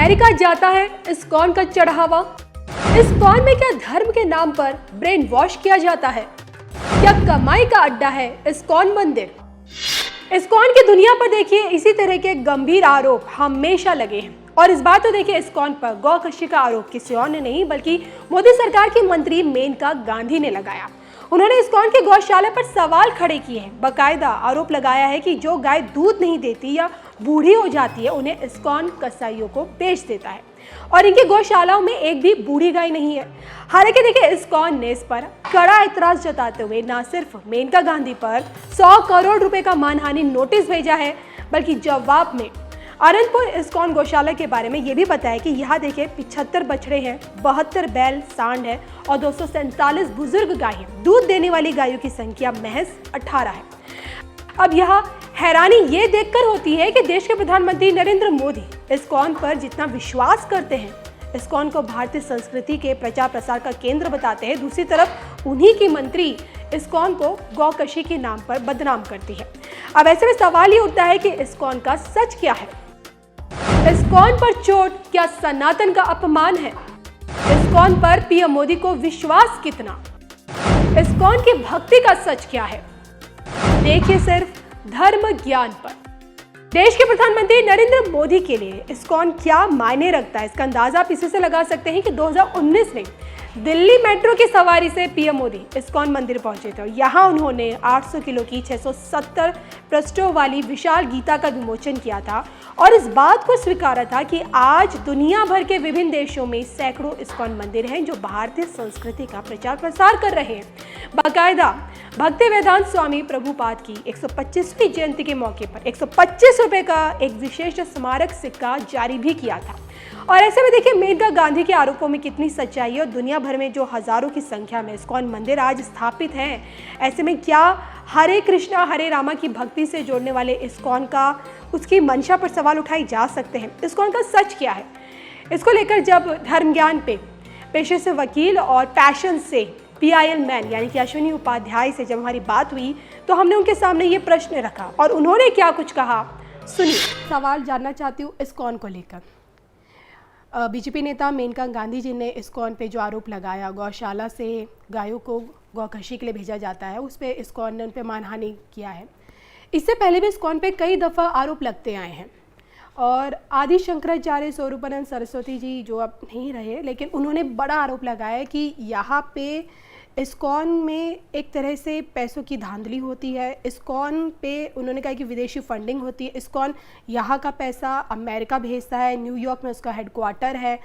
America जाता है ISKCON का चढ़ावा। इस्कॉन में क्या धर्म के नाम पर ब्रेन वॉश किया जाता है? क्या कमाई का अड्डा है इस्कॉन मंदिर? इस्कॉन की दुनिया पर देखिए इसी तरह के गंभीर आरोप हमेशा लगे हैं। और इस बार तो देखिए इस्कॉन पर गौकशी का आरोप किसी और ने नहीं बल्कि मोदी सरकार की मंत्री मेनका गांधी ने लगाया। उन्होंने इस्कॉन की गौशाला पर सवाल खड़े किए हैं। बाकायदा आरोप लगाया है कि जो गाय दूध नहीं देती या बूढ़ी हो जाती है उन्हें इस्कॉन कसाईयों को बेच देता है और इनकी गौशालाओं में एक भी बूढ़ी गाय नहीं है। हालांकि देखिए इस्कॉन ने इस पर कड़ा एतराज जताते हुए न सिर्फ मेनका गांधी पर 100 करोड़ रुपए का मानहानि नोटिस भेजा है बल्कि जवाब में आनंदपुर इस्कॉन गौशाला के बारे में ये भी बताया कि यहाँ देखिए 75 बछड़े हैं, 72 बैल सांड है और 247 बुजुर्ग गाय हैं। दूध देने वाली गायों की संख्या महज 18 है। अब यहाँ हैरानी ये देखकर होती है कि देश के प्रधानमंत्री नरेंद्र मोदी इस्कॉन पर जितना विश्वास करते हैं, इस्कॉन को भारतीय संस्कृति के प्रचार प्रसार का केंद्र बताते हैं, दूसरी तरफ उन्हीं की मंत्री इस्कॉन को गौकशी के नाम पर बदनाम करती है। अब ऐसे में सवाल ये उठता है कि इस्कॉन का सच क्या है? इस्कॉन पर चोट क्या सनातन का अपमान है? इस्कॉन पर पीएम मोदी को विश्वास कितना? इस्कॉन की भक्ति का सच क्या है? देखिए सिर्फ धर्म ज्ञान पर। देश के प्रधानमंत्री नरेंद्र मोदी के लिए इस्कॉन क्या मायने रखता है, इसका अंदाजा आप इसी से लगा सकते हैं कि 2019 में दिल्ली मेट्रो की सवारी से पीएम मोदी इस्कॉन मंदिर पहुंचे थे। यहाँ उन्होंने 800 किलो की 670 पृष्ठों वाली विशाल गीता का विमोचन किया था और इस बात को स्वीकारा था कि आज दुनिया भर के विभिन्न देशों में सैकड़ों इस्कॉन मंदिर हैं जो भारतीय संस्कृति का प्रचार प्रसार कर रहे हैं। बाकायदा भक्ति वेदांत स्वामी प्रभुपाद की 125वीं जयंती के मौके पर 125 रुपए का एक विशेष स्मारक सिक्का जारी भी किया था। और ऐसे में देखिए मेनका गांधी के आरोपों में कितनी सच्चाई है और दुनिया भर में जो हजारों की संख्या में इस्कॉन मंदिर आज स्थापित हैं, ऐसे में क्या हरे कृष्णा हरे रामा की भक्ति से जोड़ने वाले इस्कॉन का उसकी मंशा पर सवाल उठाए जा सकते हैं। इस्कॉन का सच क्या है? इसको लेकर जब धर्म ज्ञान पे पेशे से वकील और पैशन से PIL मैन यानी कि अश्विनी उपाध्याय से जब हमारी बात हुई तो हमने उनके सामने ये प्रश्न रखा और उन्होंने क्या कुछ कहा, सुनिए। सवाल जानना चाहती हूँ इस्कॉन को लेकर। बीजेपी नेता मेनका गांधी जी ने इस्कॉन पे जो आरोप लगाया गौशाला से गायों को गौकशी के लिए भेजा जाता है, उस पर इस्कॉन ने उन पर मानहानि किया है। इससे पहले भी इस्कॉन पे कई दफ़ा आरोप लगते आए हैं और आदि शंकराचार्य स्वरूपानंद सरस्वती जी जो अब नहीं रहे लेकिन उन्होंने बड़ा आरोप लगाया कि यहाँ पे इस्कॉन में एक तरह से पैसों की धांधली होती है। इस्कॉन पे उन्होंने कहा कि विदेशी फंडिंग होती है। इस्कॉन यहाँ का पैसा अमेरिका भेजता है, न्यूयॉर्क में उसका हेडक्वार्टर है।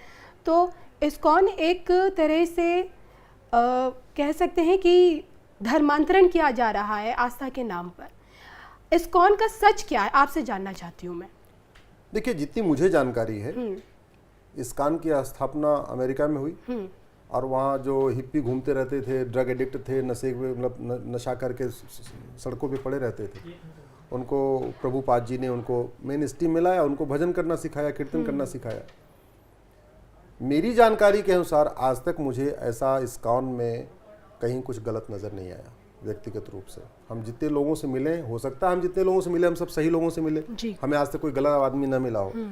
तो इस्कॉन एक तरह से कह सकते हैं कि धर्मांतरण किया जा रहा है आस्था के नाम पर। इस्कॉन का सच क्या है आपसे जानना चाहती हूँ मैं। देखिए जितनी मुझे जानकारी है इस्कॉन की स्थापना अमेरिका में हुई और वहाँ जो हिप्पी घूमते रहते थे, ड्रग एडिक्ट थे, नशे मतलब नशा करके सड़कों पे पड़े रहते थे, उनको प्रभुपाद जी ने उनको मेन स्ट्रीम में लाया, उनको भजन करना सिखाया, कीर्तन करना सिखाया। मेरी जानकारी के अनुसार आज तक मुझे ऐसा इस्कॉन में कहीं कुछ गलत नज़र नहीं आया व्यक्तिगत रूप से। हम जितने लोगों से मिले, हो सकता है हम जितने लोगों से मिले हम सब सही लोगों से मिले, हमें आज तक कोई गलत आदमी न मिला हो।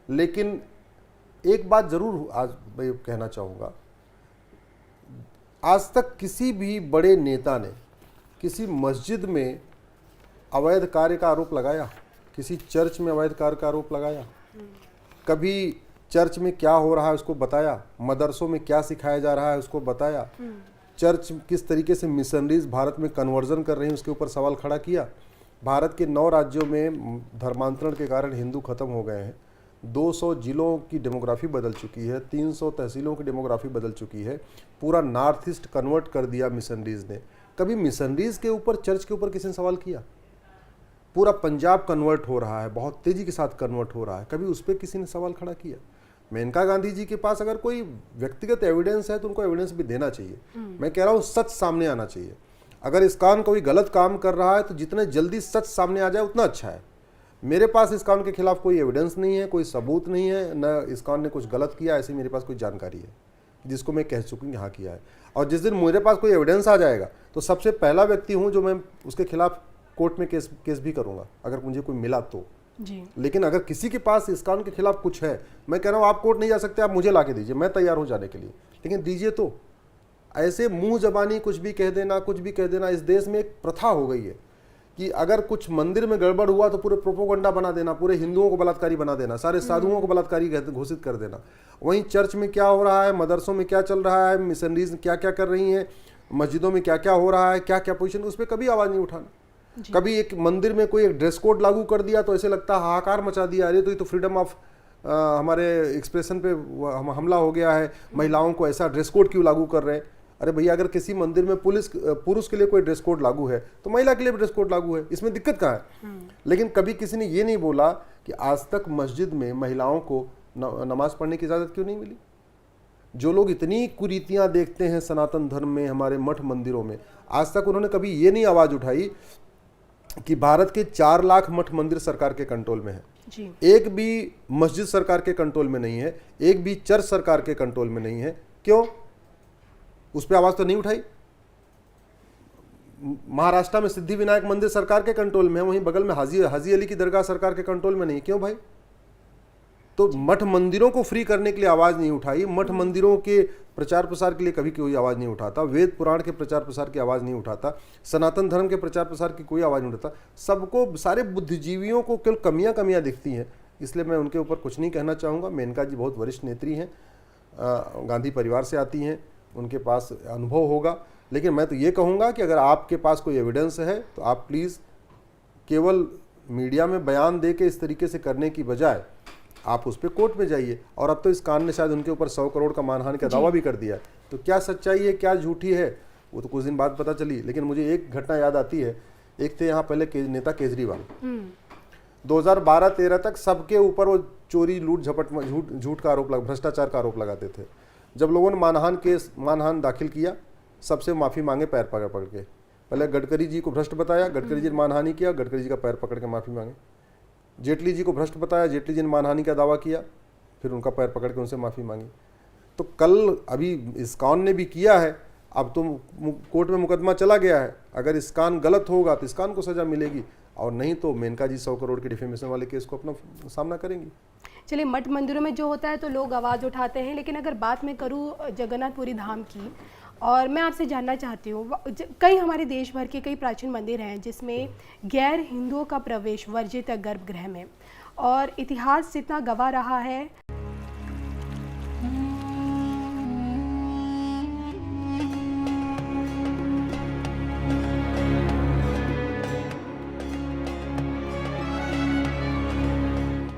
लेकिन एक बात ज़रूर आज मैं कहना चाहूँगा, आज तक किसी भी बड़े नेता ने किसी मस्जिद में अवैध कार्य का आरोप लगाया, किसी चर्च में अवैध कार्य का आरोप लगाया, कभी चर्च में क्या हो रहा है उसको बताया, मदरसों में क्या सिखाया जा रहा है उसको बताया, चर्च किस तरीके से मिशनरीज भारत में कन्वर्जन कर रही हैं उसके ऊपर सवाल खड़ा किया। भारत के 9 राज्यों में धर्मांतरण के कारण हिंदू खत्म हो गए हैं, 200 जिलों की डेमोग्राफी बदल चुकी है, 300 तहसीलों की डेमोग्राफी बदल चुकी है, पूरा नॉर्थ ईस्ट कन्वर्ट कर दिया मिशनरीज ने। कभी मिशनरीज के ऊपर, चर्च के ऊपर किसी ने सवाल किया? पूरा पंजाब कन्वर्ट हो रहा है, बहुत तेजी के साथ कन्वर्ट हो रहा है, कभी उस पर किसी ने सवाल खड़ा किया? मेनका गांधी जी के पास अगर कोई व्यक्तिगत एविडेंस है तो उनको एविडेंस भी देना चाहिए। मैं कह रहा हूँ सच सामने आना चाहिए। अगर इस्कॉन कोई गलत काम कर रहा है तो जितने जल्दी सच सामने आ जाए उतना अच्छा है। मेरे पास इस्कॉन के खिलाफ कोई एविडेंस नहीं है, कोई सबूत नहीं है, न इस्कॉन ने कुछ गलत किया ऐसी मेरे पास कोई जानकारी है जिसको मैं कह चुकी हाँ किया है। और जिस दिन मेरे पास कोई एविडेंस आ जाएगा तो सबसे पहला व्यक्ति हूँ जो मैं उसके खिलाफ कोर्ट में केस भी करूँगा अगर मुझे कोई मिला तो। जी। लेकिन अगर किसी के पास इस्कॉन के खिलाफ कुछ है, मैं कह रहा हूँ आप कोर्ट नहीं जा सकते, आप मुझे ला के दीजिए, मैं तैयार हूँ जाने के लिए, लेकिन दीजिए तो। ऐसे मुंह जबानी कुछ भी कह देना, कुछ भी कह देना, इस देश में एक प्रथा हो गई है कि अगर कुछ मंदिर में गड़बड़ हुआ तो पूरे प्रोपोगंडा बना देना, पूरे हिंदुओं को बलात्कारी बना देना, सारे साधुओं को बलात्कारी घोषित कर देना। वहीं चर्च में क्या हो रहा है, मदरसों में क्या चल रहा है, मिशनरीज क्या क्या कर रही हैं, मस्जिदों में क्या क्या हो रहा है, क्या क्या पोजीशन, उस पर कभी आवाज़ नहीं उठाना। कभी एक मंदिर में कोई एक ड्रेस कोड लागू कर दिया तो ऐसे लगता है हाहाकार मचा दिया, अरे तो ये तो फ्रीडम ऑफ हमारे एक्सप्रेशन पे हमला हो गया है, महिलाओं को ऐसा ड्रेस कोड क्यों लागू कर रहे हैं। अरे भैया, अगर किसी मंदिर में पुरुष के लिए कोई ड्रेस कोड लागू है तो महिला के लिए भी ड्रेस कोड लागू है, इसमें दिक्कत कहाँ है। लेकिन कभी किसी ने ये नहीं बोला कि आज तक मस्जिद में महिलाओं को नमाज पढ़ने की इजाज़त क्यों नहीं मिली। जो लोग इतनी कुरीतियाँ देखते हैं सनातन धर्म में, हमारे मठ मंदिरों में, आज तक उन्होंने कभी ये नहीं आवाज़ उठाई कि भारत के 4 लाख मठ मंदिर सरकार के कंट्रोल में है जी। एक भी मस्जिद सरकार के कंट्रोल में नहीं है, एक भी चर्च सरकार के कंट्रोल में नहीं है। क्यों? उस पर आवाज तो नहीं उठाई। महाराष्ट्र में सिद्धि विनायक मंदिर सरकार के कंट्रोल में है, वहीं बगल में हाजी अली की दरगाह सरकार के कंट्रोल में नहीं। क्यों भाई? तो मठ मंदिरों को फ्री करने के लिए आवाज नहीं उठाई, मठ मंदिरों के प्रचार प्रसार के लिए कभी कोई आवाज नहीं उठाता, वेद पुराण के प्रचार प्रसार की आवाज नहीं उठाता, सनातन धर्म के प्रचार प्रसार की कोई आवाज नहीं उठाता। सबको, सारे बुद्धिजीवियों को केवल कमियां दिखती हैं, इसलिए मैं उनके ऊपर कुछ नहीं कहना चाहूँगा। मेनका जी बहुत वरिष्ठ नेत्री हैं, गांधी परिवार से आती हैं, उनके पास अनुभव होगा। लेकिन मैं तो ये कहूँगा कि अगर आपके पास कोई एविडेंस है तो आप प्लीज़ केवल मीडिया में बयान दे के इस तरीके से करने की बजाय आप उस पर कोर्ट में जाइए। और अब तो इस कान ने शायद उनके ऊपर 100 करोड़ का मानहानि का दावा भी कर दिया है, तो क्या सच्चाई है क्या झूठी है वो तो कुछ दिन बाद पता चली। लेकिन मुझे एक घटना याद आती है, एक थे यहाँ पहले नेता केजरीवाल, 2012-13 तक सबके ऊपर वो चोरी लूट झपट झूठ का आरोप, भ्रष्टाचार का आरोप लगाते थे। जब लोगों ने मानहानि दाखिल किया, सबसे माफ़ी मांगे पैर पकड़ के। पहले गडकरी जी को भ्रष्ट बताया, गडकरी जी ने मानहानि किया, गडकरी जी का पैर पकड़ के माफ़ी मांगे। जेटली जी को भ्रष्ट बताया, जेटली जी ने मानहानि का दावा किया, फिर उनका पैर पकड़ के उनसे माफ़ी मांगी। तो कल अभी इस्कॉन ने भी किया है, अब तो कोर्ट में मुकदमा चला गया है। अगर इस्कॉन गलत होगा तो इस्कॉन को सज़ा मिलेगी, और नहीं तो मेनका जी 100 करोड़ के डिफेमेशन वाले केस को अपना सामना करेंगी। चलिए, मठ मंदिरों में जो होता है तो लोग आवाज़ उठाते हैं, लेकिन अगर बात मैं करूँ जगन्नाथपुरी धाम की, और मैं आपसे जानना चाहती हूँ, कई हमारे देश भर के कई प्राचीन मंदिर हैं जिसमें गैर हिंदुओं का प्रवेश वर्जित है गर्भगृह में, और इतिहास जितना गवाह रहा है